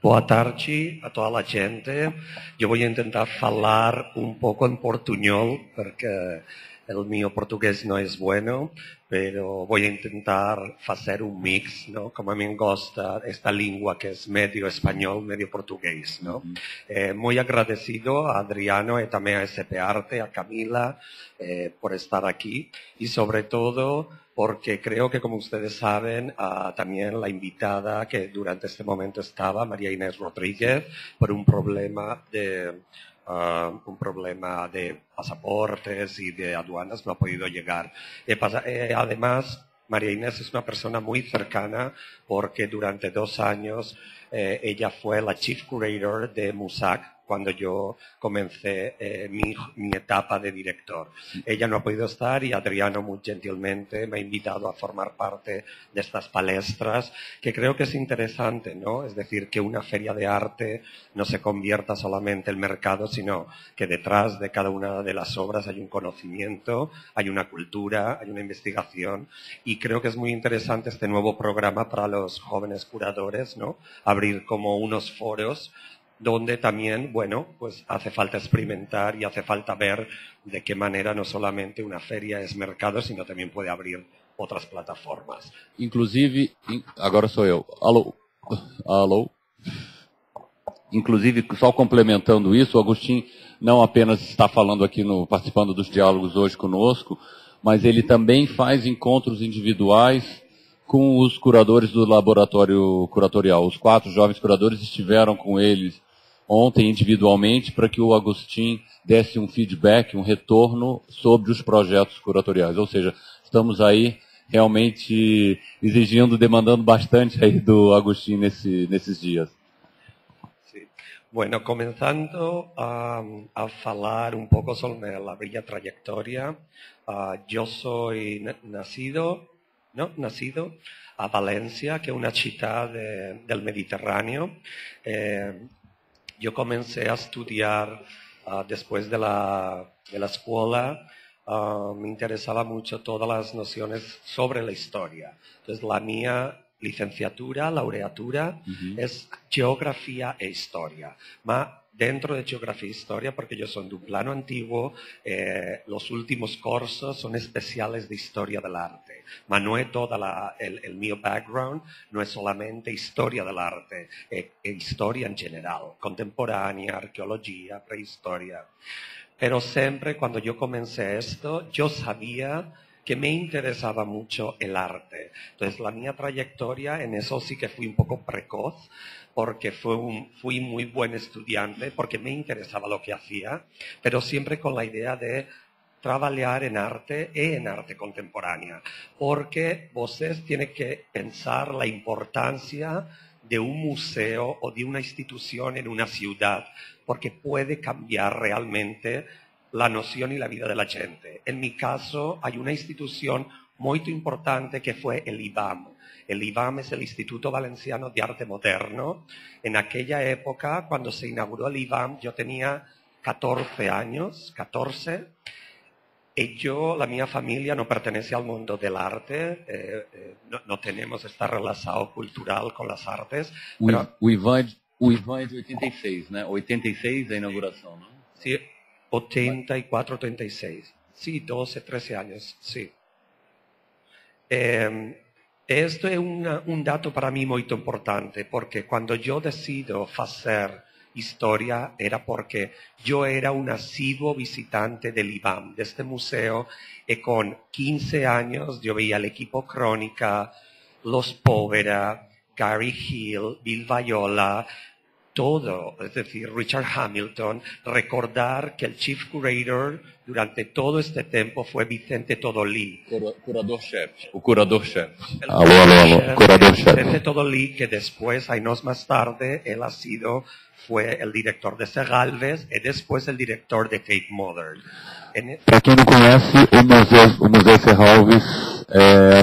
Boa tarde a toda la gente. Yo voy a intentar falar un poco en portuñol porque el mío portugués no es bueno, pero voy a intentar hacer un mix, ¿no? Como a mí me gusta esta lengua que es medio español, medio portugués, ¿no? Muy agradecido a Adriano y también a SP Arte, a Camila, por estar aquí y sobre todo porque creo que, como ustedes saben, también la invitada que durante este momento estaba, María Inés Rodríguez, por un problema de pasaportes y de aduanas no ha podido llegar. Además, María Inés es una persona muy cercana porque durante 2 años ella fue la Chief Curator de MUSAC cuando yo comencé mi etapa de director. Ella no ha podido estar y Adriano muy gentilmente me ha invitado a formar parte de estas palestras, que creo que es interesante, ¿no? Es decir, que una feria de arte no se convierta solamente en mercado, sino que detrás de cada una de las obras hay un conocimiento, hay una cultura, hay una investigación, y creo que es muy interesante este nuevo programa para los jóvenes curadores, ¿no? Abrir como unos foros donde también, bueno, pues hace falta experimentar y hace falta ver de qué manera no solamente una feria es mercado, sino también puede abrir otras plataformas. Inclusive, agora sou eu. Alô? Alô? Inclusive, só complementando isso, o Agostinho não apenas está falando aqui, participando dos diálogos hoje conosco, mas ele também faz encontros individuais com os curadores do laboratório curatorial. Os 4 jovens curadores estiveram com eles ontem individualmente para que o Agostinho desse um feedback, um retorno sobre os projetos curatoriais. Ou seja, estamos aí realmente exigindo, demandando bastante aí do Agostinho nesses dias. Sí. Bueno, comenzando a falar un poco sobre la bella trayectoria, yo soy nacido a Valencia, que es una ciudad del Mediterráneo. Yo comencé a estudiar después de la escuela. Me interesaba mucho todas las nociones sobre la historia. Entonces, la mía licenciatura, laureatura, es geografía e historia. Dentro de geografía e historia, porque yo soy de un plano antiguo, los últimos cursos son especiales de historia del arte. No es todo el mío background, no es solamente historia del arte, es historia en general, contemporánea, arqueología, prehistoria. Pero siempre cuando yo comencé esto, yo sabía que me interesaba mucho el arte. Entonces, la mía trayectoria en eso sí que fui un poco precoz, porque fui muy buen estudiante, porque me interesaba lo que hacía, pero siempre con la idea de trabajar en arte y en arte contemporánea, porque ustedes tienen que pensar la importancia de un museo o de una institución en una ciudad, porque puede cambiar realmente la noción y la vida de la gente. En mi caso, hay una institución muy importante que fue el IVAM. El IVAM es el Instituto Valenciano de Arte Moderno. En aquella época, cuando se inauguró el IVAM, yo tenía 14 años, y la mia famiglia no pertenece al mundo del arte, no tenemos esta relación cultural con las artes. O Ivan é de 86, né? 86 a inauguração, não? Sí, 84, 86. Sí, 12, 13 años, sí. Esto es un dato para mí muy importante, porque cuando yo decido hacer historia era porque yo era un asiduo visitante del IVAM, de este museo, y con 15 años yo veía el equipo Crónica, Los Povera, Gary Hill, Bill Viola, todo, es decir, Richard Hamilton, recordar que el Chief Curator durante todo este tiempo fue Vicente Todolí. Curador-chefe. O curador-chefe. Aló. Curador-chefe. Vicente Todolí, que después, años más tarde, fue el director de Serralves y después el director de Tate Modern. Para quem não conhece, o Museu Serralves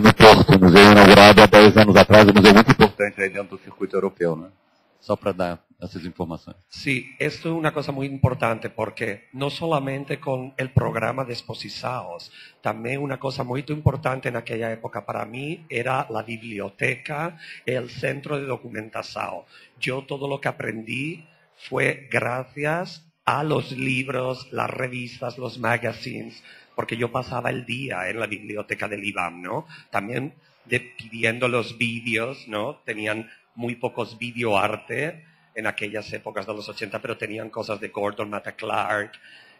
no Porto, um museu inaugurado há 10 anos atrás, um museu muito importante aí dentro do circuito europeu, né? Só para dar essas informações. Sí, esto es una cosa muy importante porque no solamente con el programa de exposisados, también una cosa muy importante en aquella época para mí era la biblioteca, el centro de documentación. Yo todo lo que aprendí fue gracias a los libros, las revistas, los magazines, porque yo pasaba el día en la biblioteca del IBAM, ¿no? También pidiendo los vídeos, ¿no? Tenían muy pocos videoarte en aquellas épocas de los 80, pero tenían cosas de Gordon Matta Clark.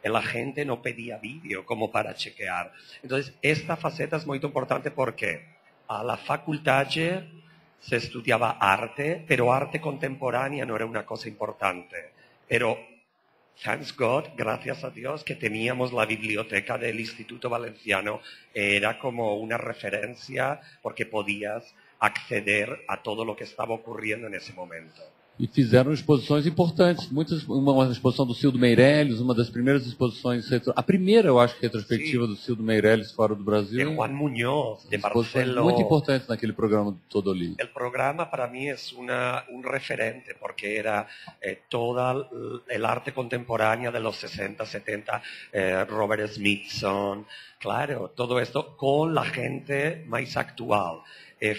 La gente no pedía vídeo como para chequear. Entonces, esta faceta es muy importante porque a la facultad se estudiaba arte, pero arte contemporánea no era una cosa importante. Pero, thanks God, gracias a Dios, que teníamos la biblioteca del Instituto Valenciano. Era como una referencia porque podías acceder a todo lo que estaba ocurriendo en ese momento. E fizeram exposições importantes, uma exposição do Cildo Meirelles, uma das primeiras exposições, a primeira, eu acho, retrospectiva do Cildo Meirelles fora do Brasil. De Juan Muñoz, de Barceló. Muito importantes naquele programa do Todolí. El programa para mí es un referente porque era todo el arte contemporáneo de los 60, 70, Robert Smithson, claro, todo esto con la gente más actual.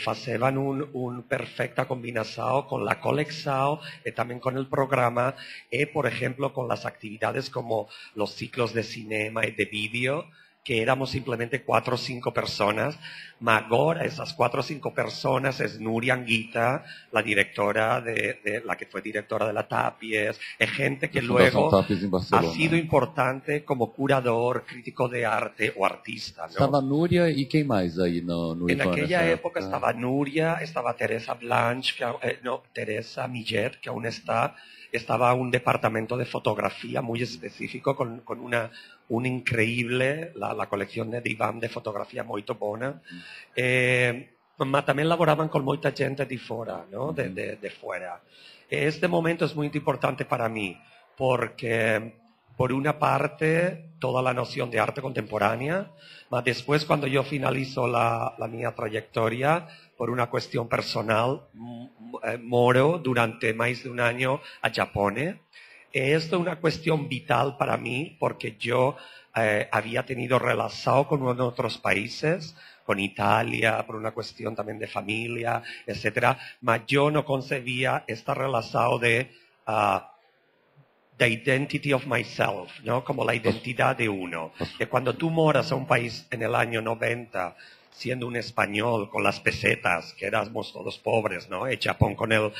Facevano un perfecta combinación con la colección y también con el programa y, por ejemplo, con las actividades como los ciclos de cinema y de vídeo, que éramos simplemente 4 o 5 personas, ma ahora esas 4 o 5 personas es Nuria Anguita, la directora la que fue directora de la Tapies, es gente que luego ha sido importante como curador, crítico de arte o artista, ¿no? Estava Núria e quem mais aí no En IVAN aquella nessa época estaba Nuria, estaba Teresa Blanche, Teresa Millet, que aún está, estaba un departamento de fotografía muy específico con un increíble, la colección de IVAM de fotografía muy buena. Ma también laboraban con mucha gente de fuera, ¿no? De fuera. Este momento es muy importante para mí porque, por una parte, toda la noción de arte contemporánea, mas después cuando yo finalizo la mía trayectoria, por una cuestión personal, moro durante más de un año a Japón. Esto es una cuestión vital para mí porque yo había tenido relación con otros países, con Italia, por una cuestión también de familia, etcétera, mas yo no concebía esta relación de the identity of myself, ¿no? Como la identidad de uno. Que cuando tú moras a un país en el año 90, siendo un español con las pesetas, que éramos todos pobres, ¿no? Y Japón con el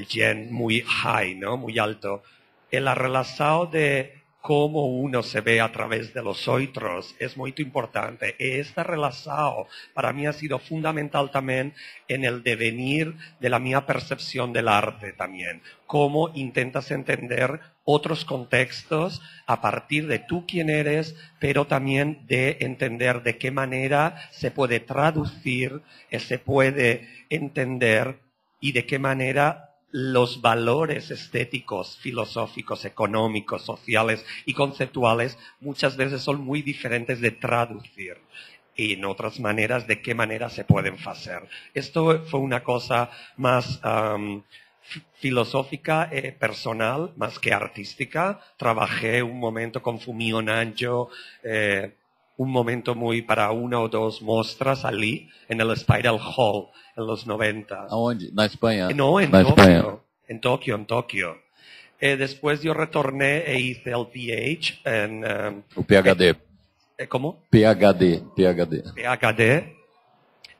yen muy high, ¿no? Muy alto. En la relación de cómo uno se ve a través de los otros es muy importante. Esta relación para mí ha sido fundamental también en el devenir de la mía percepción del arte también. Cómo intentas entender otros contextos a partir de tú quién eres, pero también de entender de qué manera se puede traducir, se puede entender y de qué manera los valores estéticos, filosóficos, económicos, sociales y conceptuales muchas veces son muy diferentes de traducir y en otras maneras de qué manera se pueden hacer. Esto fue una cosa más filosófica, personal, más que artística. Trabajé un momento con Fumio Nanjo, un momento muy para 1 o 2 mostras allí en el Spiral Hall en los 90. Aonde? Na Espanha? No, en Tokio. En Tokio. Después yo retorné e hice el PH en... O PhD. ¿Cómo? PhD. PhD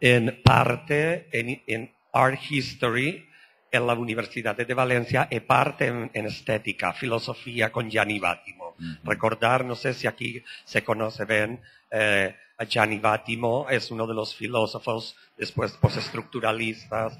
en parte en Art History en la Universidad de Valencia y parte en estética, filosofía con Gianni Vattimo. Recordar, no sé si aquí se conoce bien, a Gianni Vattimo es uno de los filósofos después postestructuralistas.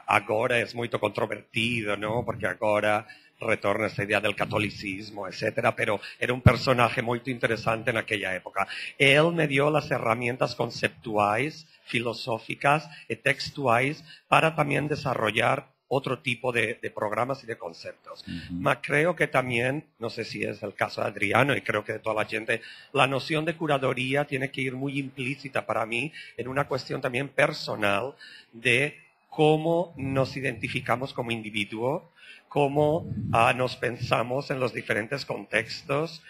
Ahora es muy controvertido, ¿no? Porque ahora retorna esta idea del catolicismo, etcétera, pero era un personaje muy interesante en aquella época. Él me dio las herramientas conceptuales, filosóficas y textuales para también desarrollar otro tipo de programas y de conceptos. Mas creo que también, no sé si es el caso de Adriano y creo que de toda la gente, la noción de curaduría tiene que ir muy implícita para mí en una cuestión también personal de cómo nos identificamos como individuo, cómo nos pensamos en los diferentes contextos,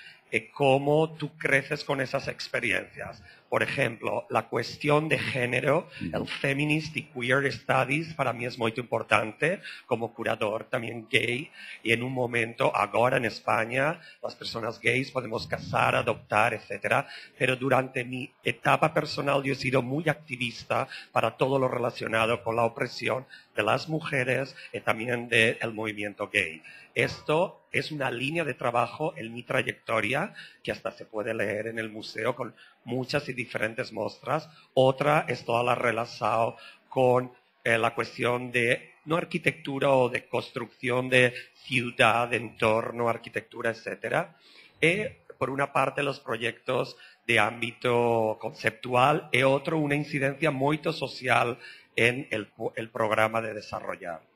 cómo tú creces con esas experiencias. Por ejemplo, la cuestión de género, el Feminist y Queer Studies, para mí es muy importante como curador también gay. Y en un momento, ahora en España, las personas gays podemos casar, adoptar, etcétera. Pero durante mi etapa personal yo he sido muy activista para todo lo relacionado con la opresión de las mujeres y también del movimiento gay. Esto es una línea de trabajo en mi trayectoria que hasta se puede leer en el museo con muchas y diferentes muestras. Otra es toda la relación con la cuestión de no arquitectura o de construcción de ciudad, de entorno, arquitectura, etcétera. Y por una parte los proyectos de ámbito conceptual y otro una incidencia muy social en el programa de desarrollar.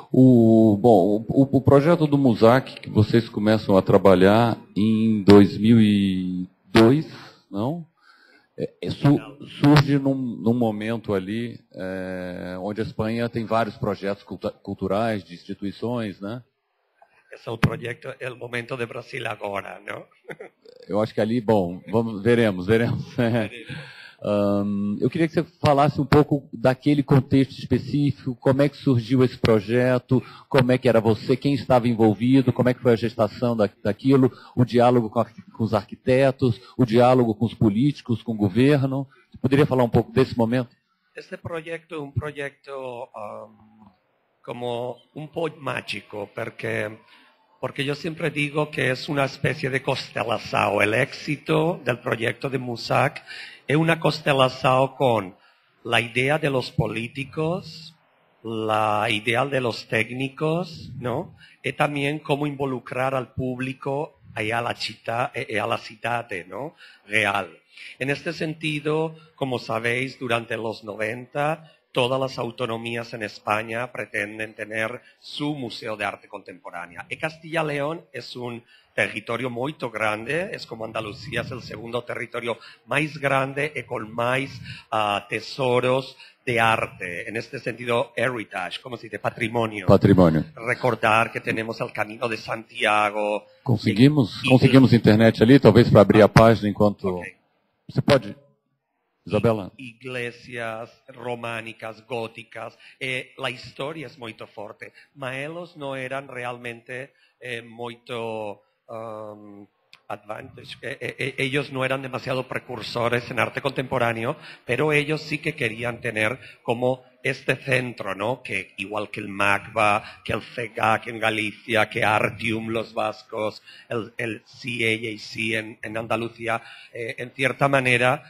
O projeto do MUSAC, que vocês começam a trabalhar em 2002, não? Surge num momento ali onde a Espanha tem vários projetos culturais, de instituições, né? Esse é o projeto, é o momento de Brasil agora, não? Eu acho que ali, bom, veremos. Eu queria que você falasse um pouco daquele contexto específico, como é que surgiu esse projeto, como é que era você, quem estava envolvido, como é que foi a gestação daquilo, o diálogo com os arquitetos, o diálogo com os políticos, com o governo. Você poderia falar um pouco desse momento? Este proyecto es un proyecto como un poco mágico, porque yo siempre digo que es una especie de constelación. El éxito del proyecto de MUSAC es una constelación con la idea de los políticos, la idea de los técnicos, ¿no? Y también cómo involucrar al público y a la ciudad, ¿no? Real. En este sentido, como sabéis, durante los 90, todas las autonomías en España pretenden tener su Museo de Arte Contemporánea. Y Castilla y León es un territorio muy grande, es como Andalucía, es el segundo territorio más grande y con más tesoros de arte. En este sentido, heritage, como se dice, patrimonio. Patrimonio. Recordar que tenemos el Camino de Santiago. Conseguimos internet ali, talvez para abrir a página enquanto... Okay. Você pode... Isabela. Iglesias románicas, góticas, la historia es muy fuerte. Maelos no eran realmente muy advantage. Ellos no eran demasiado precursores en arte contemporáneo, pero ellos sí que querían tener como este centro, ¿no? Que igual que el MACBA, que el CEGAC en Galicia, que Artium los vascos, el CAAC en Andalucía, en cierta manera...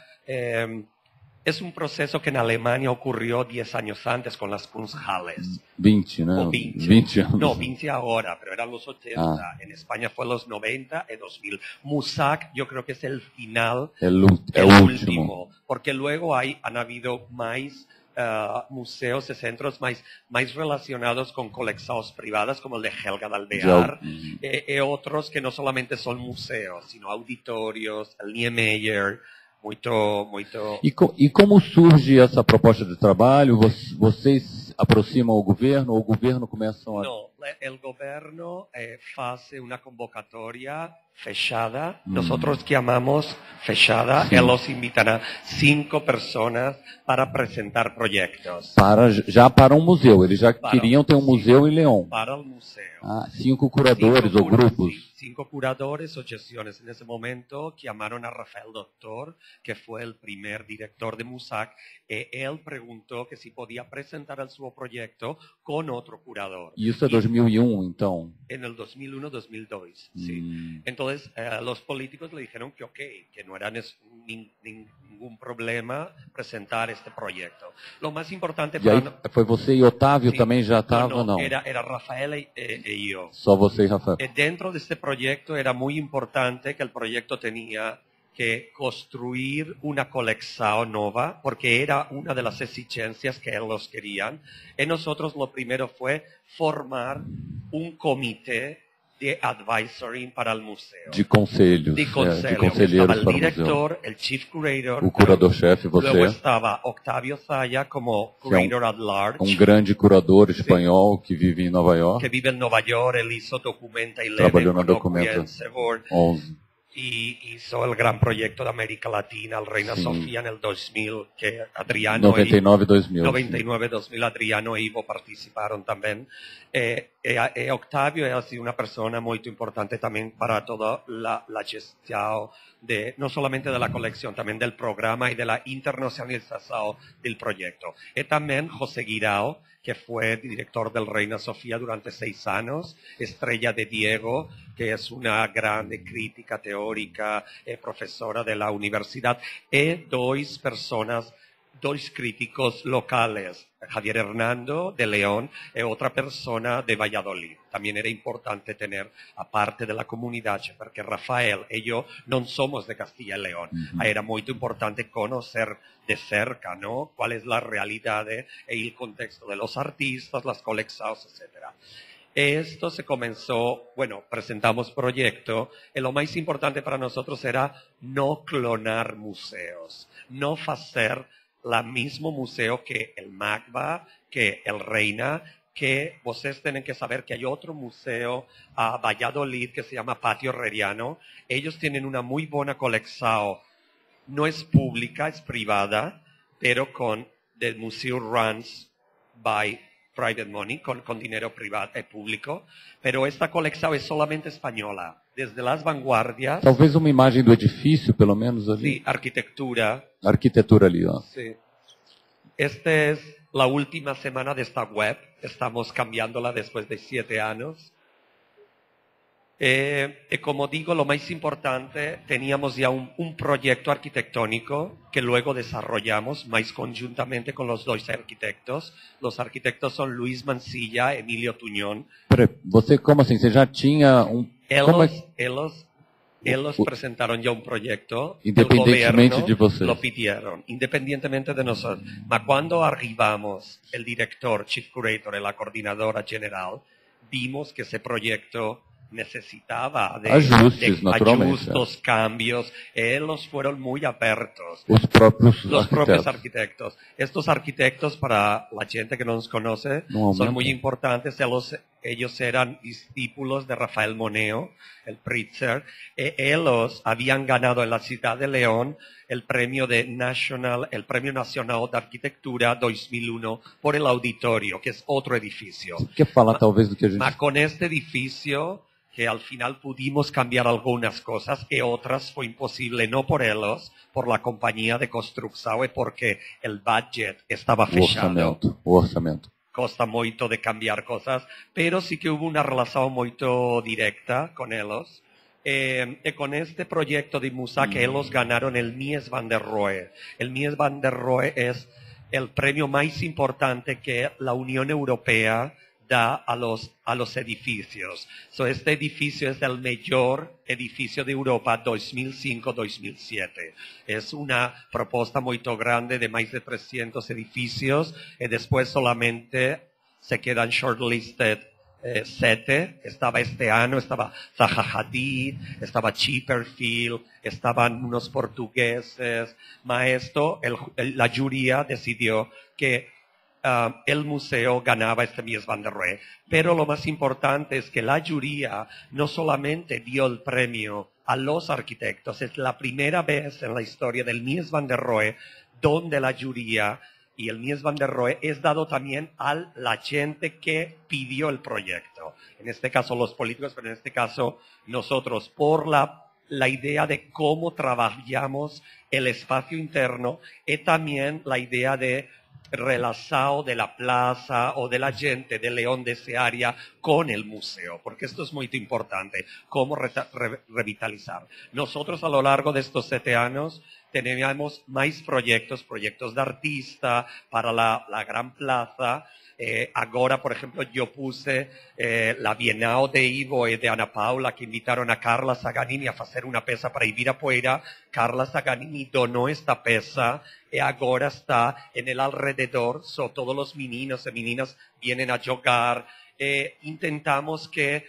es un proceso que en Alemania ocurrió 10 años antes con las Kunsthalles. 20, ¿no? O 20. 20 años. No, 20 ahora, pero eran los 80. En España fue los 90 y 2000. MUSAC yo creo que es el final, el último. Porque luego han habido más museos y centros más relacionados con colecciones privadas, como el de Helga de Alvear, y otros que no solamente son museos, sino auditorios, el Niemeyer. Muito... E como surge essa proposta de trabalho? Vocês aproximam o governo ou o governo começam a... No, el gobierno hace una convocatoria fechada. Nosotros llamamos fechada. Sí. Él los invitará 5 personas para apresentar proyectos. Já para um museu. Eles já queriam ter um museu em León. Para el museo. 5 curadores ou grupos. 5 curadores o gestiones. En ese momento llamaron a Rafael Doctor, que fue el primer director de MUSAC, y él preguntó que si podía presentar el su proyecto con otro curador. E isso é 2001, então? En el 2001-2002, sí. Entonces, los políticos le dijeron que ok, que no era ningún problema presentar este proyecto. Lo más importante para... E aí, foi você e Otávio também já estava, não? Era Rafael y yo. Só você e Rafael. Dentro de este proyecto era muy importante que el proyecto tenía que construir una colección nueva, porque era una de las exigencias que ellos querían. Y nosotros lo primero fue formar un comité de advisory para el museo. De conselhos, De de conselho. conselheiros Estaba el para o museu. director, el chief curator. O curador-chefe, Luego você, estaba Octavio Zaya como que é curator at large, um grande curador espanhol que vive em Nova que York, vive en Nueva York. Él hizo Documenta 11 Trabajó en con Documenta Ocuya Segor, 11. y hizo el gran proyecto de América Latina, el Reina Sí. Sofía en el 2000, que Adriano 99-2000. 99-2000 Adriano e Ivo participaron también. Octavio ha sido una persona muy importante también para toda la gestión de, no solamente de la colección, también del programa y de la internacionalización del proyecto. Y también José Guirao, que fue director del Reina Sofía durante 6 años, estrella de Diego, que es una grande crítica teórica, profesora de la universidad, y dos críticos locales, Javier Hernando de León y otra persona de Valladolid. También era importante tener, aparte de la comunidad, porque Rafael y yo no somos de Castilla y León. Era muy importante conocer de cerca, ¿no?, cuál es la realidad y el contexto de los artistas, las colecciones, etcétera. Esto se comenzó, bueno, presentamos proyecto, y lo más importante para nosotros era no clonar museos, no hacer la mismo museo que el MACBA, que el Reina, que ustedes tienen que saber que hay otro museo a Valladolid que se llama Patio Herreriano. Ellos tienen una muy buena colección, no es pública, es privada, pero the museum runs by private money, con dinero privado público, pero esta colección es solamente española, desde las vanguardias. Talvez uma imagem do edifício, pelo menos ali. Sí, arquitectura. A arquitetura ali, ó. Sí. Esta es la última semana de esta web, estamos cambiándola después de 7 años. Como digo, lo más importante, teníamos ya un proyecto arquitectónico que luego desarrollamos más conjuntamente con los dos arquitectos. Los arquitectos son Luis Mancilla, Emilio Tuñón. Peraí, você, como assim? Você já tinha como Ellos presentaron ya un proyecto. Independientemente el gobierno de vocês. Lo pidieron, independientemente de nosotros. Pero cuando arribamos, el director, chief curator y la coordinadora general, vimos que ese proyecto necesitaba de Ajustes, naturalmente. ajustes, cambios. Ellos fueron muy abiertos. Os Propios arquitectos. Estos arquitectos, para la gente que no nos conoce, son muy importantes. Ellos eran discípulos de Rafael Moneo, el Pritzker. Ellos habían ganado en la ciudad de León el premio Nacional de Arquitectura 2001 por el Auditorio, que es otro edificio. Você quer falar talvez do que a gente... Mas con este edificio, que al final pudimos cambiar algunas cosas y otras fue imposible, no por ellos, por la compañía de construcción y porque el budget estaba fechado. O orçamento. Costa mucho de cambiar cosas, pero sí que hubo una relación muy directa con ellos. Con este proyecto de Musa que ellos ganaron el Mies van der Rohe. El Mies van der Rohe es el premio más importante que la Unión Europea da a los edificios. Este edificio es el mayor edificio de Europa 2005-2007. Es una propuesta muy grande de más de 300 edificios y después solamente se quedan shortlisted 7. Estaba este año, estaba Zaha Hadid, estaba Chipperfield, estaban unos portugueses. Maestro, la juría decidió que el museo ganaba este Mies van der Rohe. Pero lo más importante es que la juría no solamente dio el premio a los arquitectos, es la primera vez en la historia del Mies van der Rohe donde la juría y el Mies van der Rohe es dado también a la gente que pidió el proyecto. En este caso los políticos, pero en este caso nosotros, por la idea de cómo trabajamos el espacio interno y también la idea de relación de la plaza o de la gente de León de ese área con el museo, porque esto es muy importante, cómo revitalizar. Nosotros a lo largo de estos 7 años teníamos más proyectos de artista para la gran plaza. Ahora, por ejemplo, yo puse la Bienal de Ivo y de Ana Paula, que invitaron a Carla Saganini a hacer una pesa para Ibirapuera. Carla Saganini donó esta pesa y ahora está en el alrededor. Todos los meninos y meninas vienen a jugar. Intentamos que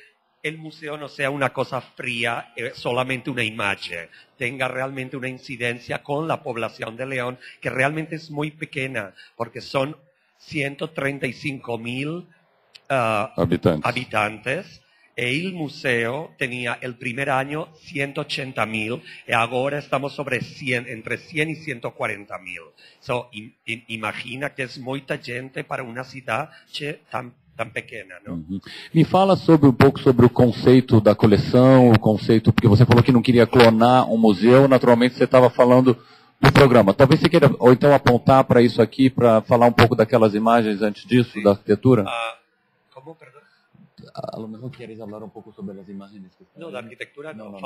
el museo no sea una cosa fría, solamente una imagen, tenga realmente una incidencia con la población de León, que realmente es muy pequeña, porque son 135.000 habitantes. E el museo tenía el primer año 180.000 y ahora estamos sobre 100, entre 100 y 140.000. So, imagina que es muita gente para una ciudad tão pequena, não? Uhum. Me fala um pouco sobre o conceito da coleção, o conceito, porque você falou que não queria clonar um museu, naturalmente você estava falando do programa. Talvez você queira, ou então apontar para isso aqui, para falar um pouco daquelas imagens antes disso, sim, da arquitetura? Como, perdão? A lo mejor queres falar um pouco sobre as imagens. No, da arquitectura no.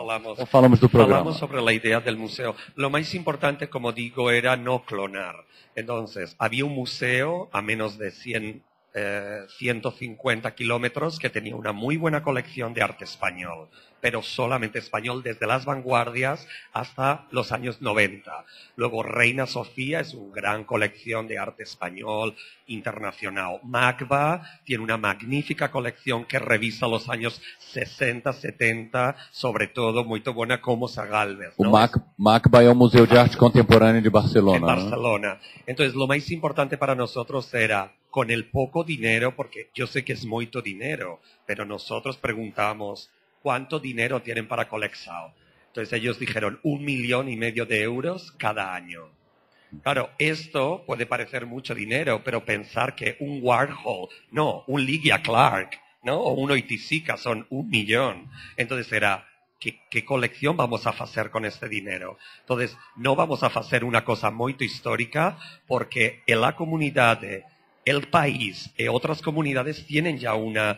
Falamos do programa. Falamos sobre la idea del museo. Lo más importante, como digo, era no clonar. Entonces, había un museo a menos de 150 kilómetros que tenía una muy buena colección de arte español, pero solamente español desde las vanguardias hasta los años 90. Luego Reina Sofía es una gran colección de arte español internacional. MACBA tiene una magnífica colección que revisa los años 60, 70, sobre todo muy buena como Sagalves, ¿no? MACBA es el Museo de Arte Contemporánea de Barcelona. En Barcelona. ¿No? Entonces, lo más importante para nosotros era, con el poco dinero, porque yo sé que es mucho dinero, pero nosotros preguntamos, ¿cuánto dinero tienen para Colexao? Entonces ellos dijeron 1,5 millones de euros cada año. Claro, esto puede parecer mucho dinero, pero pensar que un Warhol, no, un Lygia Clark, ¿no? O un Oiticica son 1 millón. Entonces era, ¿qué colección vamos a hacer con este dinero? Entonces, no vamos a hacer una cosa muy histórica, porque en la comunidad el país y otras comunidades tienen ya una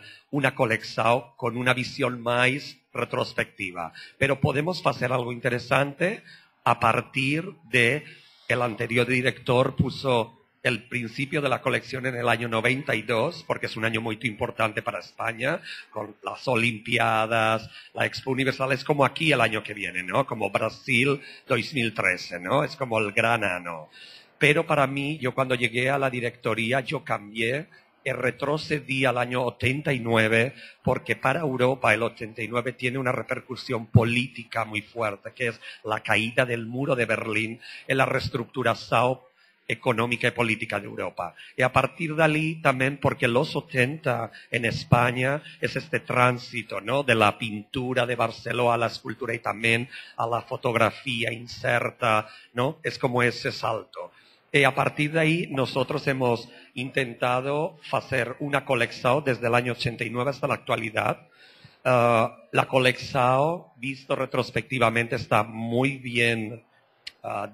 colección con una visión más retrospectiva. Pero podemos hacer algo interesante a partir de el anterior director puso el principio de la colección en el año 92, porque es un año muy importante para España, con las Olimpiadas, la Expo Universal, es como aquí el año que viene, ¿no? Como Brasil 2013, ¿no? Es como el gran año. Pero para mí, yo cuando llegué a la directoría, yo cambié y retrocedí al año 89, porque para Europa el 89 tiene una repercusión política muy fuerte, que es la caída del muro de Berlín y la reestructuración económica y política de Europa. Y a partir de ahí también, porque los 80 en España es este tránsito, ¿no? De la pintura de Barcelona a la escultura y también a la fotografía inserta, ¿no? Es como ese salto. Y a partir de ahí nosotros hemos intentado hacer una colección desde el año 89 hasta la actualidad. La colección, visto retrospectivamente, está muy bien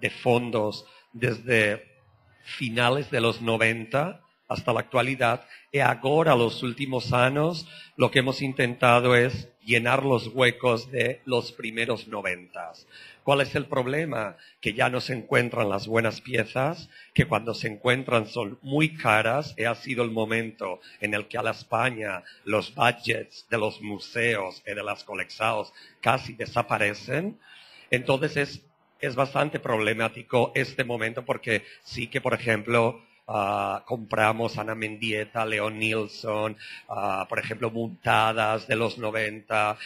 de fondos desde finales de los 90 hasta la actualidad. Y ahora, los últimos años, lo que hemos intentado es llenar los huecos de los primeros 90. ¿Cuál es el problema? Que ya no se encuentran las buenas piezas, que cuando se encuentran son muy caras, y ha sido el momento en el que a la España los budgets de los museos y de las colecciones casi desaparecen. Entonces es bastante problemático este momento, porque sí que, por ejemplo, compramos Ana Mendieta, Leon Nilsson, por ejemplo, Muntadas de los 90,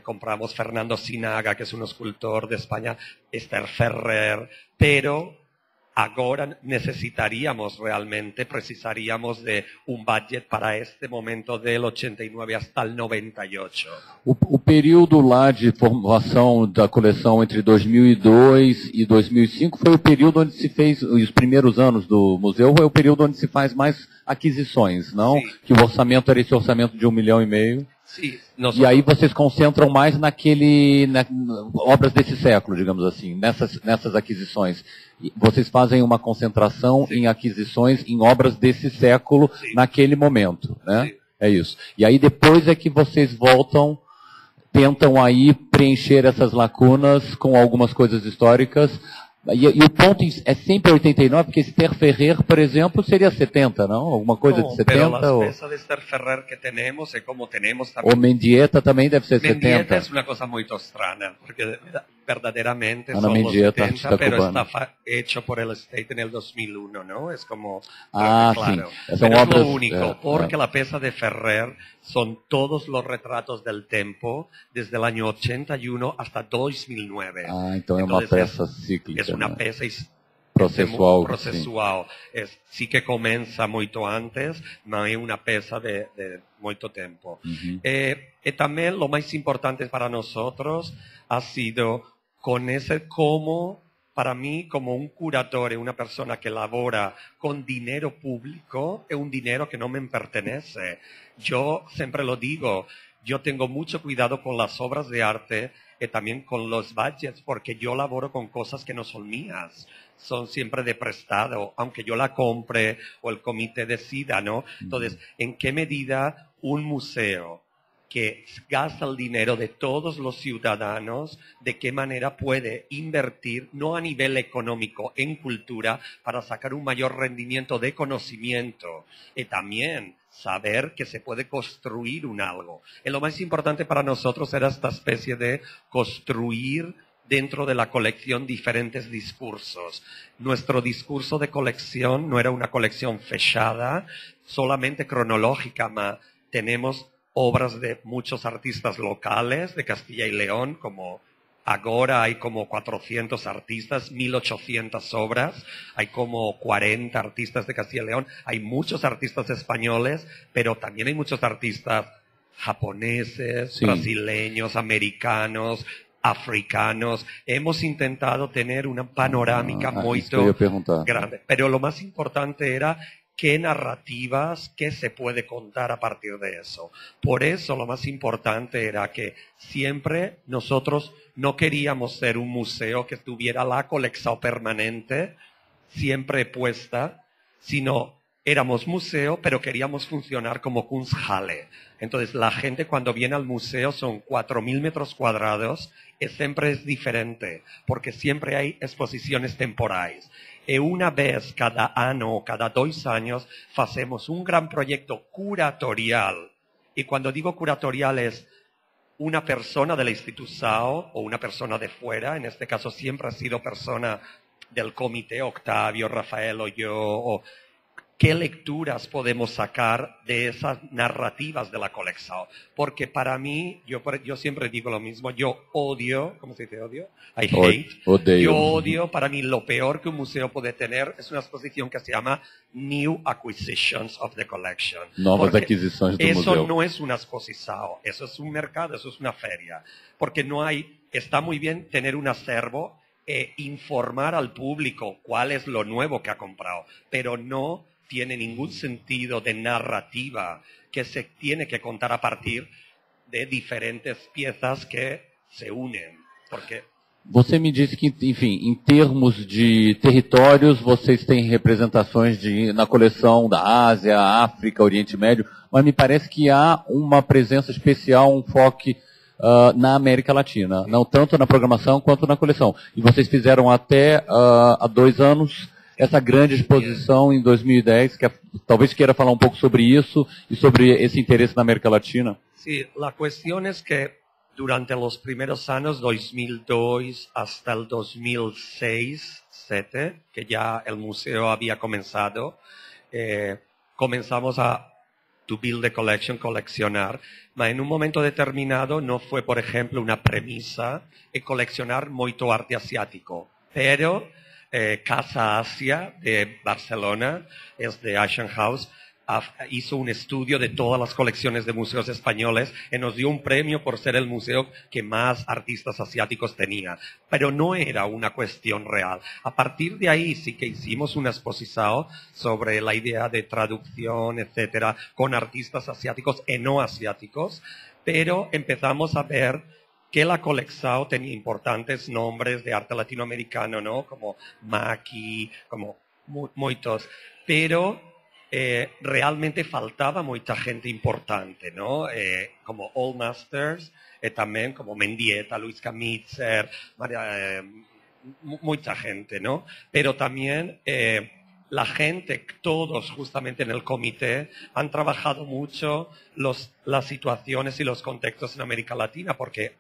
compramos Fernando Sinaga, que es un escultor de España, Esther Ferrer, pero ahora precisaríamos de un budget para este momento del 89 hasta el 98. O período lá de formação da coleção entre 2002 e 2005 foi o período onde se fez, os primeiros anos do museu, foi o período onde se faz mais aquisições, não? Sim. Que o orçamento era esse orçamento de 1,5 milhão. Sim. E aí vocês concentram mais obras desse século, digamos assim, nessas aquisições. Vocês fazem uma concentração, sim, em aquisições, em obras desse século, sim, naquele momento, né? Sim. É isso. E aí depois é que vocês tentam aí preencher essas lacunas com algumas coisas históricas. E o ponto é sempre 89, porque Esther Ferrer, por exemplo, seria 70, não? Alguma coisa de 70? Pero las piezas de Esther Ferrer que tenemos, como tenemos también... O Mendieta também deve ser Mendieta 70. es una cosa muy extraña, porque verdaderamente Ana son los Mendieta, 70, artista pero cubana. está hecho por el State en el 2001, ¿no? Es como, Ah, claro. sim. São Pero es obras... lo único, porque la pieza de Ferrer son todos los retratos del tempo desde el año 81 hasta 2009. Ah, então é uma Entonces, peça cíclica, es una né? pieza Processual. processual. Sí que comienza mucho antes, pero es una pieza de mucho tiempo. Uhum. Y también lo más importante para nosotros ha sido con ese como, para mí, como un curador, una persona que labora con dinero público, es un dinero que no me pertenece. Yo siempre lo digo, yo tengo mucho cuidado con las obras de arte y también con los budgets, porque yo laboro con cosas que no son mías. Son siempre de prestado, aunque yo la compre o el comité decida, ¿no? Entonces, ¿en qué medida un museo que gasta el dinero de todos los ciudadanos, de qué manera puede invertir, no a nivel económico, en cultura, para sacar un mayor rendimiento de conocimiento y también saber que se puede construir un algo? Y lo más importante para nosotros era esta especie de construir dentro de la colección diferentes discursos. Nuestro discurso de colección no era una colección fechada, solamente cronológica, mas tenemos obras de muchos artistas locales de Castilla y León, como ahora hay como 400 artistas, 1800 obras, hay como 40 artistas de Castilla y León, hay muchos artistas españoles, pero también hay muchos artistas japoneses, Sí. brasileños, americanos, africanos. Hemos intentado tener una panorámica isso que eu ia muy perguntar. grande, pero lo más importante era qué narrativas, qué se puede contar a partir de eso. Por eso lo más importante era que siempre nosotros no queríamos ser un museo que tuviera la colección permanente, siempre puesta, sino éramos museo, pero queríamos funcionar como Kunsthalle. Entonces, la gente cuando viene al museo son 4.000 metros cuadrados y siempre es diferente, porque siempre hay exposiciones temporales. Y una vez cada año o cada 2 años hacemos un gran proyecto curatorial. Y cuando digo curatorial es una persona de la institución o una persona de fuera, en este caso siempre ha sido persona del comité, Octavio, Rafael o yo, o qué lecturas podemos sacar de esas narrativas de la colección. Porque para mí, yo siempre digo lo mismo, yo odio, ¿cómo se dice odio? I hate. Odeio. Yo odio, para mí lo peor que un museo puede tener es una exposición que se llama New Acquisitions of the Collection. Novas Porque aquisições do eso museu. no es una exposición, eso es un mercado, eso es una feria. Porque no hay, está muy bien tener un acervo e informar al público cuál es lo nuevo que ha comprado, pero no tiene ningún sentido de narrativa que se tiene que contar a partir de diferentes piezas que se unen. Porque Você me disse que, enfim, em termos de territórios, vocês têm representações na coleção da Ásia, África, Oriente Médio, mas me parece que há uma presença especial, um foco na América Latina, não tanto na programação quanto na coleção. E vocês fizeram até há 2 anos essa grande exposição em 2010, que talvez queira falar um pouco sobre isso e sobre esse interesse na América Latina. sí, la cuestión es que durante los primeros años, 2002 hasta el 2006-2007, que ya el museo había comenzado, comenzamos a to build the collection, coleccionar, pero en un momento determinado no fue, por ejemplo, una premisa de coleccionar mucho arte asiático, pero Casa Asia de Barcelona, es de Asian House, hizo un estudio de todas las colecciones de museos españoles y nos dio un premio por ser el museo que más artistas asiáticos tenía. Pero no era una cuestión real. A partir de ahí sí que hicimos una exposición sobre la idea de traducción, etcétera, con artistas asiáticos y no asiáticos, pero empezamos a ver que la colección tenía importantes nombres de arte latinoamericano, ¿no? Como Maki, como muchos, pero realmente faltaba mucha gente importante, ¿no? Como All Masters, también como Mendieta, Luis Camitzer, mucha gente, ¿no? Pero también la gente, todos justamente en el comité, han trabajado mucho las situaciones y los contextos en América Latina, porque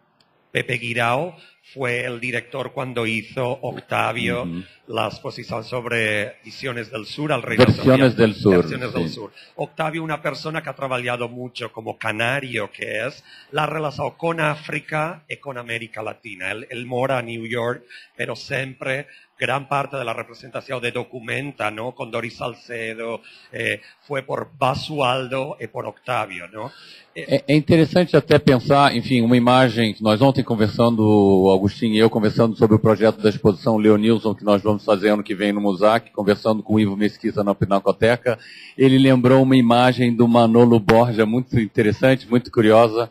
Pepe Guirao fue el director cuando hizo Octavio la exposición sobre Visiones del Sur al Reino Versiones del Sur. Versiones del Sur. Octavio, una persona que ha trabajado mucho como canario que es, la relación con África y con América Latina. Él mora a New York, pero siempre gran parte de la representación de Documenta, ¿no? Con Doris Salcedo, fue por Basualdo e por Octavio, ¿no? É interessante até pensar, enfim, uma imagem que nós ontem conversando, o Agostinho e eu conversando sobre o projeto da exposição Leonilson que nós vamos fazer ano que vem no Musac, conversando com o Ivo Mesquita na Pinacoteca, ele lembrou uma imagem do Manolo Borja muito interessante, muito curiosa,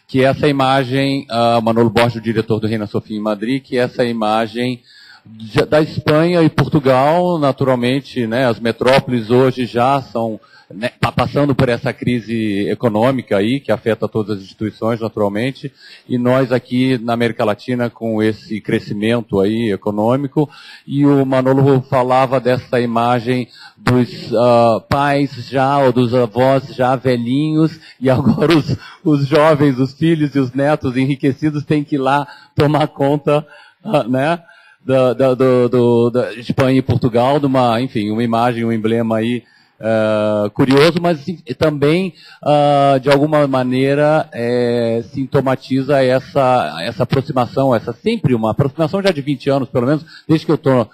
que essa imagem, Manolo Borja, o diretor do Reina Sofia em Madrid, que essa imagem da Espanha e Portugal, naturalmente, né, as metrópoles hoje já são, né, passando por essa crise econômica aí, que afeta todas as instituições, naturalmente, e nós aqui na América Latina com esse crescimento aí econômico, e o Manolo falava dessa imagem dos pais já, ou dos avós já velhinhos, e agora os jovens, os filhos e os netos enriquecidos têm que ir lá tomar conta, né, da Espanha e Portugal, enfim, uma imagem, um emblema aí curioso, mas também, de alguma maneira, sintomatiza essa aproximação, sempre uma aproximação já de 20 anos, pelo menos, desde que eu estou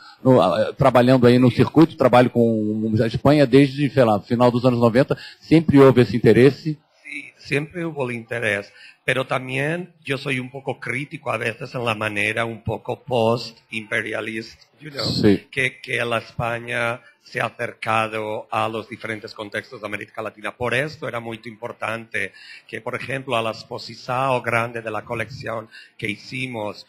trabalhando aí no circuito, trabalho com a Espanha desde, sei lá, final dos anos 90, sempre houve esse interesse. Sí, siempre hubo el interés, pero también yo soy un poco crítico a veces en la manera un poco post-imperialista, sí, que la España se ha acercado a los diferentes contextos de América Latina. Por esto era muy importante que, por ejemplo, a la exposición grande de la colección que hicimos,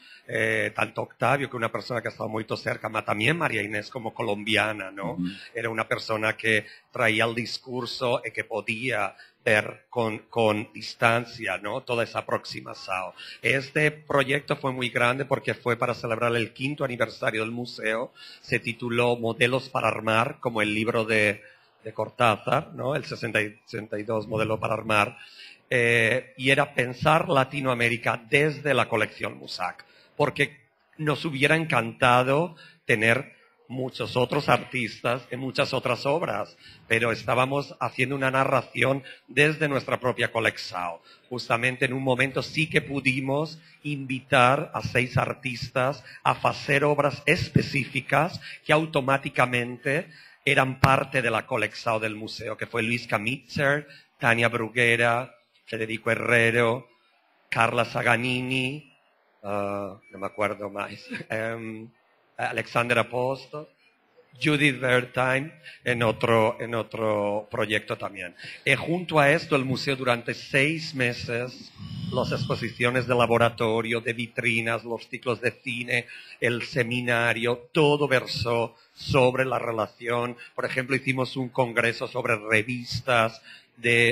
tanto Octavio, que una persona que ha estado muy cerca, pero también María Inés como colombiana, ¿no? Era una persona que traía el discurso y que podía ver con distancia, ¿no? Toda esa aproximación. Este proyecto fue muy grande porque fue para celebrar el 5º aniversario del museo. Se tituló Modelos para Armar, como el libro de Cortázar, ¿no? El 62 Modelo para Armar. Y era pensar Latinoamérica desde la colección Musac, porque nos hubiera encantado tener muchos otros artistas en muchas otras obras, pero estábamos haciendo una narración desde nuestra propia colección. Justamente en un momento sí que pudimos invitar a 6 artistas a hacer obras específicas que automáticamente eran parte de la colección del museo, que fue Luis Camitzer, Tania Bruguera, Federico Herrero, Carla Saganini, no me acuerdo más, Alexander Apostol, Judith Wertheim en otro proyecto también. Y junto a esto, el museo durante 6 meses, las exposiciones de laboratorio, de vitrinas, los ciclos de cine, el seminario, todo versó sobre la relación. Por ejemplo, hicimos un congreso sobre revistas,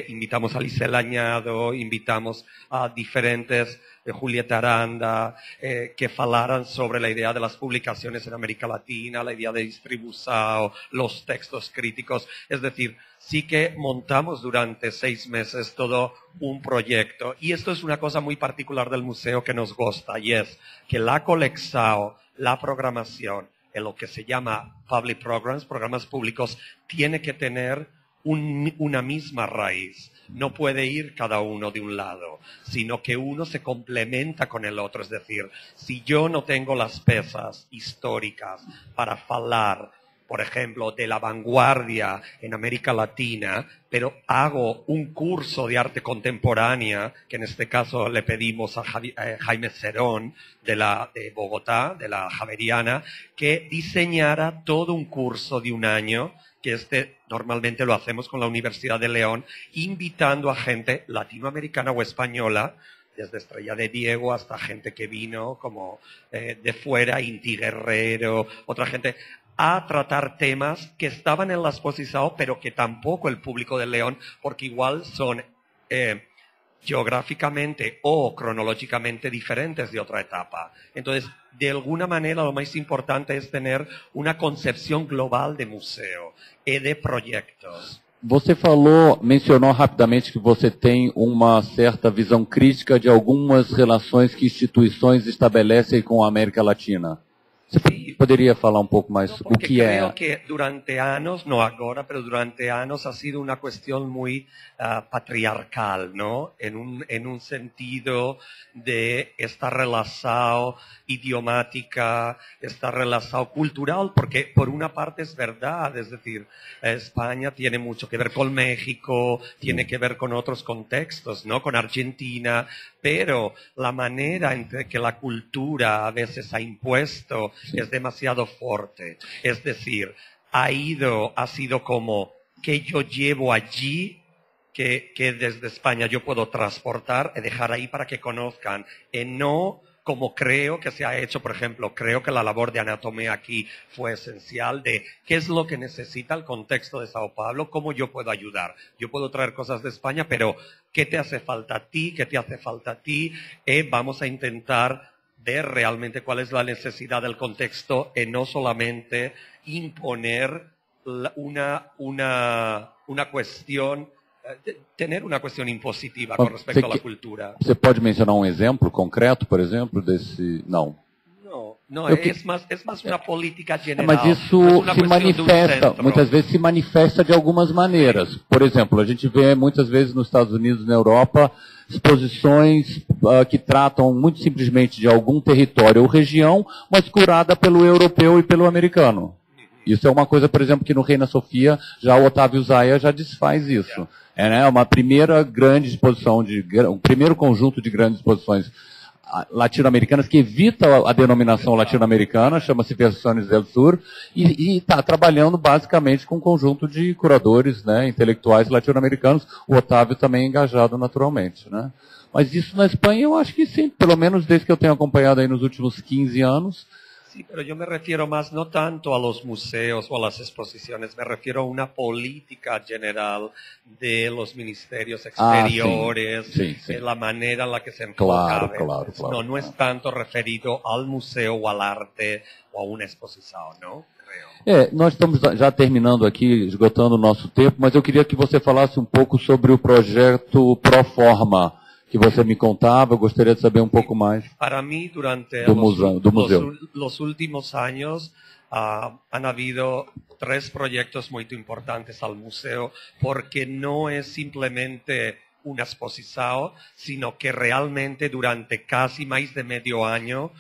invitamos a Lisel Añado, invitamos a diferentes, Julieta Aranda, que falaran sobre la idea de las publicaciones en América Latina, la idea de distribución, los textos críticos. Es decir, sí que montamos durante 6 meses todo un proyecto. Y esto es una cosa muy particular del museo que nos gusta, y es que la colección, la programación, en lo que se llama public programs, programas públicos, tiene que tener una misma raíz. No puede ir cada uno de un lado, sino que uno se complementa con el otro. Es decir, si yo no tengo las piezas históricas para hablar, por ejemplo, de la vanguardia en América Latina, pero hago un curso de arte contemporánea, que en este caso le pedimos a Jaime Cerón de Bogotá, de la Javeriana, que diseñara todo un curso de un año, que normalmente lo hacemos con la Universidad de León, invitando a gente latinoamericana o española, desde Estrella de Diego hasta gente que vino como de fuera, Inti Guerrero, otra gente, a tratar temas que estaban en la exposición, pero que tampoco el público de León, porque igual son geográficamente o cronológicamente diferentes de otra etapa. Entonces, de alguna manera, lo más importante es tener una concepción global de museo y de proyectos. Você mencionou rapidamente que você tem uma certa visão crítica de algumas relações que instituições estabelecem com a América Latina. Você poderia falar um pouco mais o Porque que é? creo que durante años, no ahora, pero durante años ha sido una cuestión muy patriarcal, ¿no? En un sentido de estar relación idiomática, estar relación cultural, porque por una parte es verdad, es decir, España tiene mucho que ver con México, tiene que ver con otros contextos, ¿no? Con Argentina, pero la manera en que la cultura a veces ha impuesto es demasiado fuerte. Es decir, ha sido como que yo llevo allí, que desde España yo puedo transportar y dejar ahí para que conozcan, y no como creo que se ha hecho, por ejemplo, creo que la labor de Anatomía aquí fue esencial de qué es lo que necesita el contexto de Sao Paulo, cómo yo puedo ayudar. Yo puedo traer cosas de España, pero ¿qué te hace falta a ti? ¿Qué te hace falta a ti? Vamos a intentar ver realmente cuál es la necesidad del contexto y no solamente imponer una cuestión, tener una cuestión impositiva con respecto a la cultura. Você pode mencionar um exemplo concreto, por exemplo, desse... Não. No, es más una política general. Mas isso se manifesta, muitas vezes se manifesta de algumas maneiras. Por exemplo, a gente vê muitas vezes nos Estados Unidos, na Europa, exposições que tratam muito simplesmente de algum território ou região, mas curada pelo europeu e pelo americano. Isso é uma coisa, por exemplo, que no Reina Sofia, já o Otávio Zaya já desfaz isso. É, né, uma primeira grande exposição, um primeiro conjunto de grandes exposições latino-americanas que evita a denominação latino-americana, chama-se Versiones del Sur, e está trabalhando basicamente com um conjunto de curadores, né, intelectuais latino-americanos, o Otávio também engajado naturalmente. Né? Mas isso na Espanha eu acho que sim, pelo menos desde que eu tenho acompanhado aí nos últimos 15 anos. Sí, pero yo me refiero más no tanto a los museos o a las exposiciones, me refiero a una política general de los ministerios exteriores, sí. la manera en la que se enfoca. Claro. No es tanto referido al museo o al arte o a una exposición, ¿no? Nós estamos já terminando aqui, esgotando o nosso tempo, mas eu queria que você falasse um pouco sobre o projeto Proforma, que você me contava, eu gostaria de saber um pouco mais. Para mí, durante do museu. Los últimos años han habido 3 proyectos muy importantes al museo, porque no es simplemente una exposición, sino que realmente durante casi más de medio año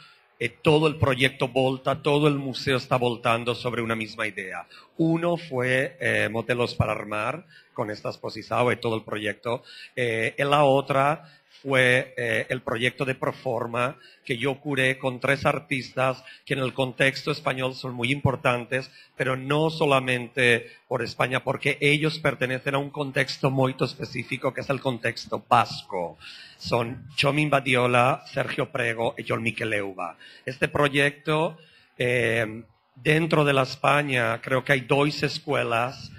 todo el proyecto volta, todo el museo está voltando sobre una misma idea. Uno fue Modelos para Armar, con esta exposición y todo el proyecto. Y la otra fue el proyecto de Proforma, que yo curé con 3 artistas que en el contexto español son muy importantes, pero no solamente por España, porque ellos pertenecen a un contexto muy específico, que es el contexto vasco. Son Chomin Badiola, Sergio Prego y Jon Miquel Euba. Este proyecto, dentro de la España, creo que hay 2 escuelas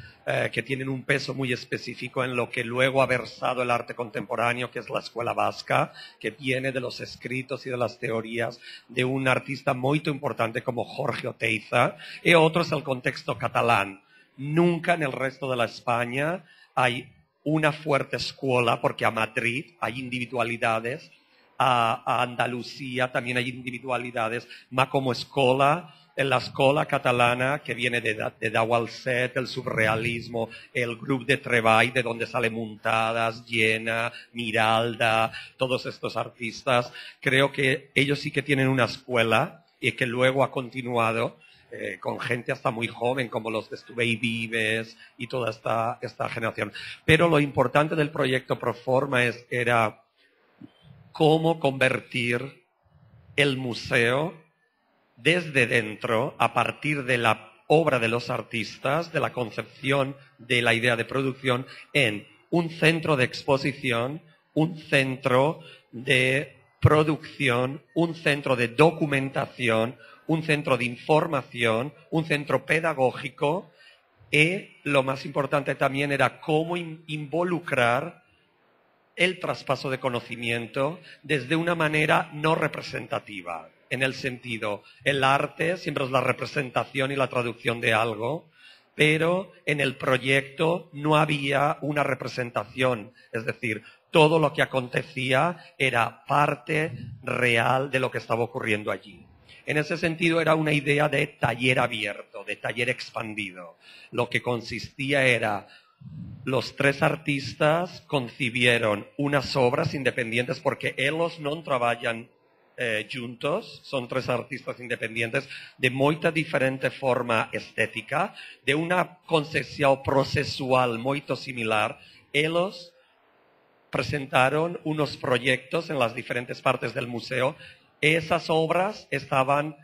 que tienen un peso muy específico en lo que luego ha versado el arte contemporáneo, que es la escuela vasca, que viene de los escritos y de las teorías de un artista muy importante como Jorge Oteiza, y otro es el contexto catalán. Nunca en el resto de la España hay una fuerte escuela, porque a Madrid hay individualidades, a Andalucía también hay individualidades, más como escuela, en la escuela catalana, que viene de Dawalset, el surrealismo, el grupo de Treball, de donde sale Muntadas, Llena, Miralda, todos estos artistas, creo que ellos sí que tienen una escuela y que luego ha continuado con gente hasta muy joven, como los de Estubey Vives y toda esta generación. Pero lo importante del proyecto Proforma era cómo convertir el museo desde dentro, a partir de la obra de los artistas, de la concepción de la idea de producción, en un centro de exposición, un centro de producción, un centro de documentación, un centro de información, un centro pedagógico, y lo más importante también era cómo involucrar el traspaso de conocimiento desde una manera no representativa. En el sentido, el arte siempre es la representación y la traducción de algo, pero en el proyecto no había una representación, es decir, todo lo que acontecía era parte real de lo que estaba ocurriendo allí. En ese sentido era una idea de taller abierto, de taller expandido. Lo que consistía era, los tres artistas concibieron unas obras independientes porque ellos no trabajan juntos, son tres artistas independientes de moita diferente forma estética, de una concepción procesual muy similar. Ellos presentaron unos proyectos en las diferentes partes del museo. Esas obras estaban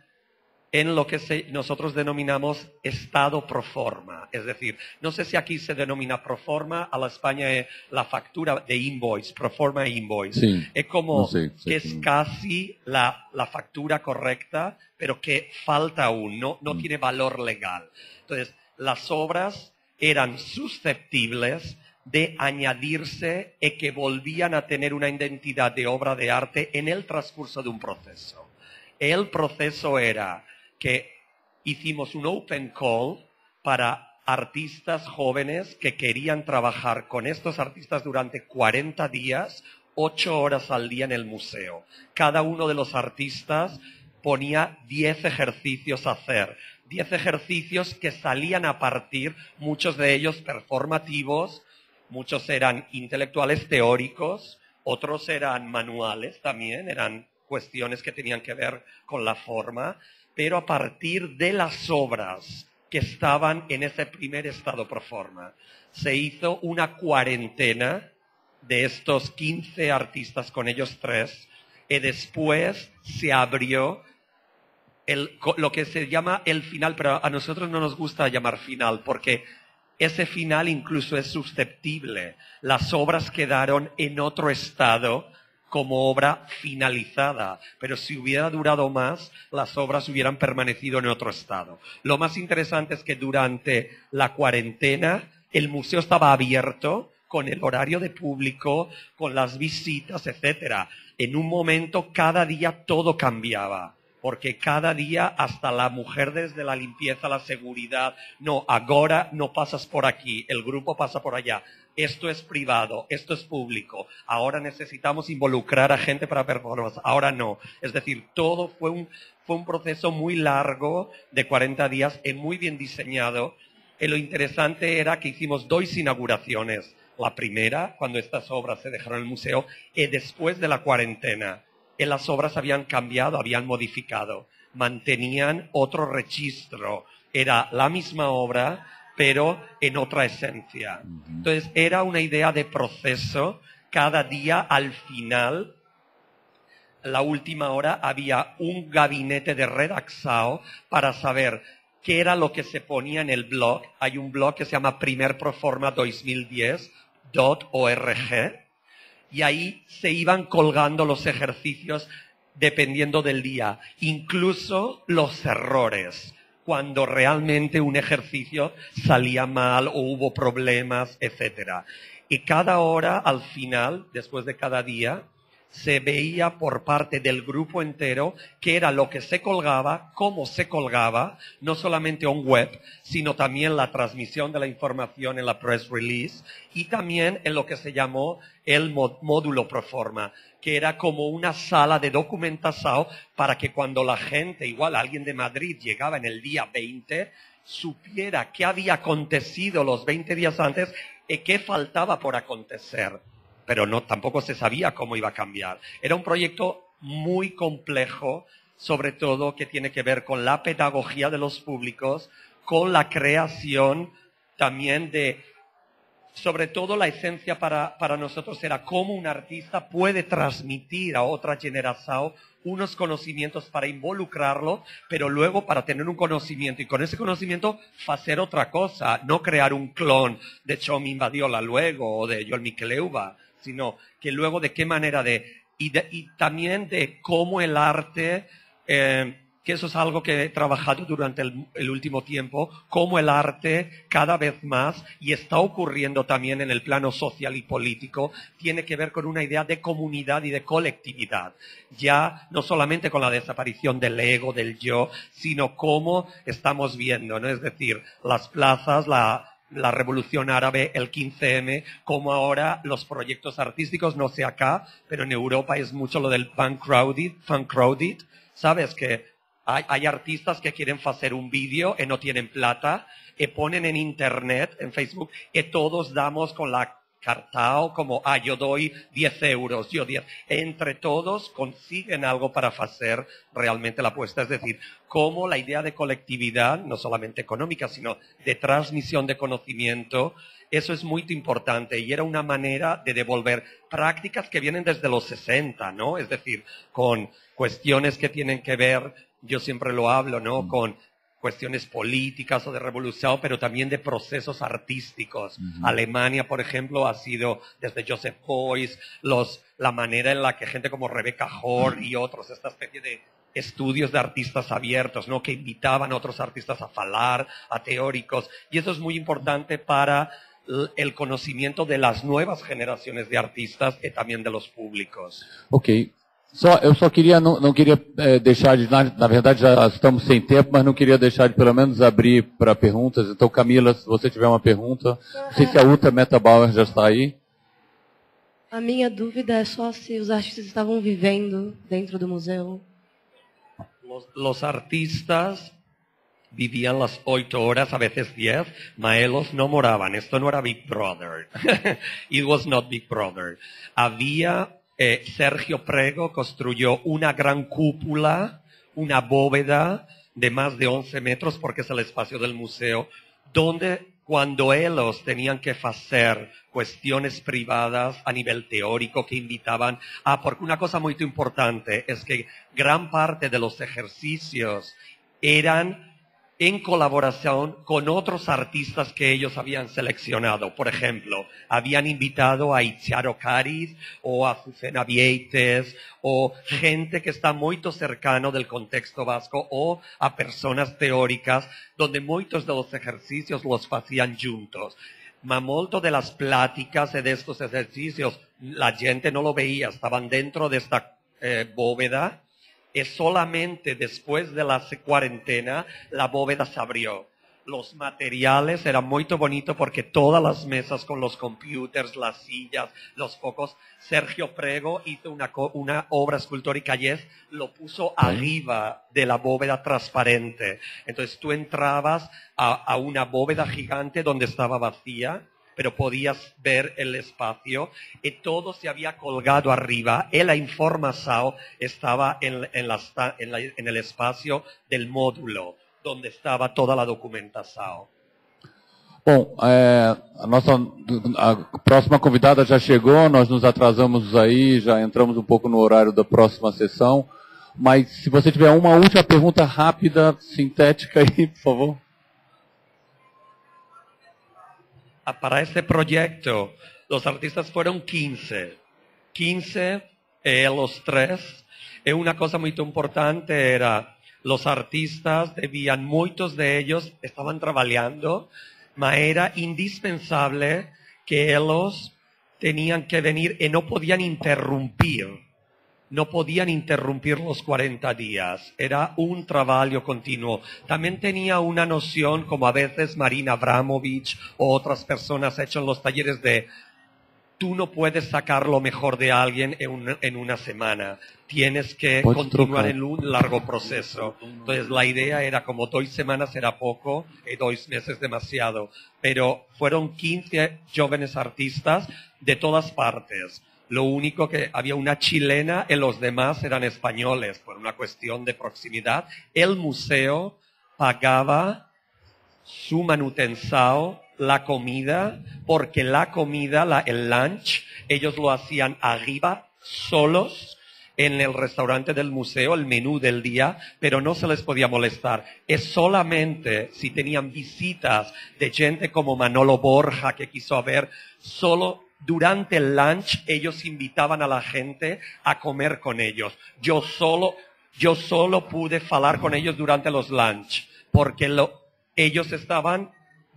en lo que nosotros denominamos estado pro forma. Es decir, no sé si aquí se denomina pro forma, a la España es la factura de invoice, pro forma invoice. Sí, es como no sé, que es casi la factura correcta, pero que falta aún, no tiene valor legal. Entonces, las obras eran susceptibles de añadirse y que volvían a tener una identidad de obra de arte en el transcurso de un proceso. El proceso era que hicimos un open call para artistas jóvenes que querían trabajar con estos artistas durante 40 días, 8 horas al día en el museo. Cada uno de los artistas ponía 10 ejercicios a hacer. 10 ejercicios que salían a partir, muchos de ellos performativos, muchos eran intelectuales teóricos, otros eran manuales también, eran cuestiones que tenían que ver con la forma, pero a partir de las obras que estaban en ese primer estado pro forma. Se hizo una cuarentena de estos 15 artistas con ellos tres, y después se abrió lo que se llama el final, pero a nosotros no nos gusta llamar final, porque ese final incluso es susceptible. Las obras quedaron en otro estado como obra finalizada, pero si hubiera durado más, las obras hubieran permanecido en otro estado. Lo más interesante es que durante la cuarentena el museo estaba abierto con el horario de público, con las visitas, etcétera. En un momento, cada día todo cambiaba, porque cada día hasta la mujer desde la limpieza, la seguridad, no, ahora no pasas por aquí, el grupo pasa por allá. Esto es privado, esto es público. Ahora necesitamos involucrar a gente para performance, ahora no. Es decir, todo fue un proceso muy largo de 40 días y muy bien diseñado. Y lo interesante era que hicimos 2 inauguraciones. La primera, cuando estas obras se dejaron en el museo, y después de la cuarentena. Y las obras habían cambiado, habían modificado. Mantenían otro registro. Era la misma obra, pero en otra esencia. Entonces, era una idea de proceso. Cada día, al final, la última hora, había un gabinete de redacción para saber qué era lo que se ponía en el blog. Hay un blog que se llama primerproforma2010.org y ahí se iban colgando los ejercicios dependiendo del día, incluso los errores, cuando realmente un ejercicio salía mal o hubo problemas, etc. Y cada hora, al final, después de cada día, se veía por parte del grupo entero qué era lo que se colgaba, cómo se colgaba, no solamente on web, sino también la transmisión de la información en la press release y también en lo que se llamó el módulo Proforma, que era como una sala de documentación para que cuando la gente, igual alguien de Madrid llegaba en el día 20, supiera qué había acontecido los 20 días antes y qué faltaba por acontecer. Pero no, tampoco se sabía cómo iba a cambiar. Era un proyecto muy complejo, sobre todo que tiene que ver con la pedagogía de los públicos, con la creación también de, sobre todo la esencia para nosotros era cómo un artista puede transmitir a otra generación unos conocimientos para involucrarlo, pero luego para tener un conocimiento y con ese conocimiento hacer otra cosa, no crear un clon de Txomin Badiola luego o de Jon Miqueleuva, sino que luego de qué manera y también de cómo el arte que eso es algo que he trabajado durante el último tiempo, cómo el arte cada vez más, y está ocurriendo también en el plano social y político, tiene que ver con una idea de comunidad y de colectividad. Ya no solamente con la desaparición del ego, del yo, sino cómo estamos viendo, ¿no? Es decir, las plazas, la Revolución Árabe, el 15M, como ahora los proyectos artísticos, no sé acá, pero en Europa es mucho lo del fan crowded, ¿sabes? Que hay artistas que quieren hacer un vídeo y no tienen plata, y ponen en internet, en Facebook, y todos damos con la cartao como, yo doy 10 euros, yo 10. Entre todos consiguen algo para hacer realmente la apuesta. Es decir, cómo la idea de colectividad, no solamente económica, sino de transmisión de conocimiento, eso es muy importante y era una manera de devolver prácticas que vienen desde los 60, ¿no? Es decir, con cuestiones que tienen que ver, yo siempre lo hablo, ¿no? Con cuestiones políticas o de revolución, pero también de procesos artísticos. Alemania, por ejemplo, ha sido desde Joseph Beuys, la manera en la que gente como Rebecca Hall y otros, esta especie de estudios de artistas abiertos, ¿no? Que invitaban a otros artistas a falar, a teóricos, y eso es muy importante para el conocimiento de las nuevas generaciones de artistas y también de los públicos. Ok. Eu só queria, não queria deixar de, na verdade já estamos sem tempo, mas não queria deixar de pelo menos abrir para perguntas. Então, Camila, se você tiver uma pergunta, não sei se a Uta Metabauer já está aí. A minha dúvida é só se os artistas estavam vivendo dentro do museu. Los artistas vivían las 8 horas, a veces 10, maelos no moraban. Esto no era Big Brother. It was not Big Brother. Había... Sergio Prego construyó una gran cúpula, una bóveda de más de 11 metros, porque es el espacio del museo, donde cuando ellos tenían que hacer cuestiones privadas a nivel teórico que invitaban porque una cosa muy importante es que gran parte de los ejercicios eran en colaboración con otros artistas que ellos habían seleccionado. Por ejemplo, habían invitado a Itziar Ocariz o a Azucena Vieites o gente que está muy cercano del contexto vasco o a personas teóricas donde muchos de los ejercicios los hacían juntos. Ma molto de las pláticas de estos ejercicios la gente no lo veía, estaban dentro de esta bóveda. Y solamente después de la cuarentena la bóveda se abrió. Los materiales eran muy bonitos porque todas las mesas con los computers, las sillas, los focos. Sergio Prego hizo una obra escultórica y lo puso arriba de la bóveda transparente. Entonces tú entrabas a una bóveda gigante donde estaba vacía, pero podías ver el espacio y todo se había colgado arriba y la información estaba en el espacio del módulo, donde estaba toda la documentação. Bom, a próxima convidada já chegou, nós nos atrasamos aí, já entramos um pouco no horário da próxima sessão, mas se você tiver uma última pergunta rápida, sintética aí, por favor. Para este proyecto, los artistas fueron 15. 15, los 3. Y una cosa muy importante era, los artistas muchos de ellos estaban trabajando, mas era indispensable que ellos tenían que venir y no podían interrumpir. No podían interrumpir los 40 días. Era un trabajo continuo. También tenía una noción, como a veces Marina Abramovich o otras personas han hecho en los talleres de tú no puedes sacar lo mejor de alguien en una semana. Tienes que continuar en un largo proceso. Entonces la idea era como 2 semanas era poco y 2 meses demasiado. Pero fueron 15 jóvenes artistas de todas partes. Lo único que había una chilena y los demás eran españoles por una cuestión de proximidad. El museo pagaba su manutención, la comida, porque la comida, el lunch, ellos lo hacían arriba, solos, en el restaurante del museo, el menú del día, pero no se les podía molestar. Es solamente si tenían visitas de gente como Manolo Borja, que quiso ver, solo durante el lunch ellos invitaban a la gente a comer con ellos. Yo Yo solo pude hablar con ellos durante los lunch, porque ellos estaban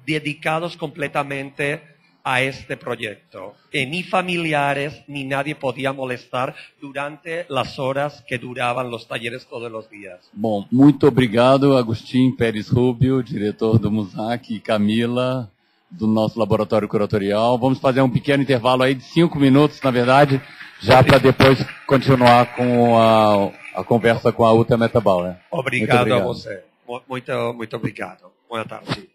dedicados completamente a este proyecto. Y ni familiares ni nadie podía molestar durante las horas que duraban los talleres todos los días. Bom, muito obrigado, Agostinho Pérez Rubio, diretor do MUSAC, e Camila, do nosso laboratório curatorial. Vamos fazer um pequeno intervalo aí de 5 minutos, na verdade, já para depois continuar com a conversa com a Uta Metabauer. Obrigado a você. Muito obrigado. Boa tarde.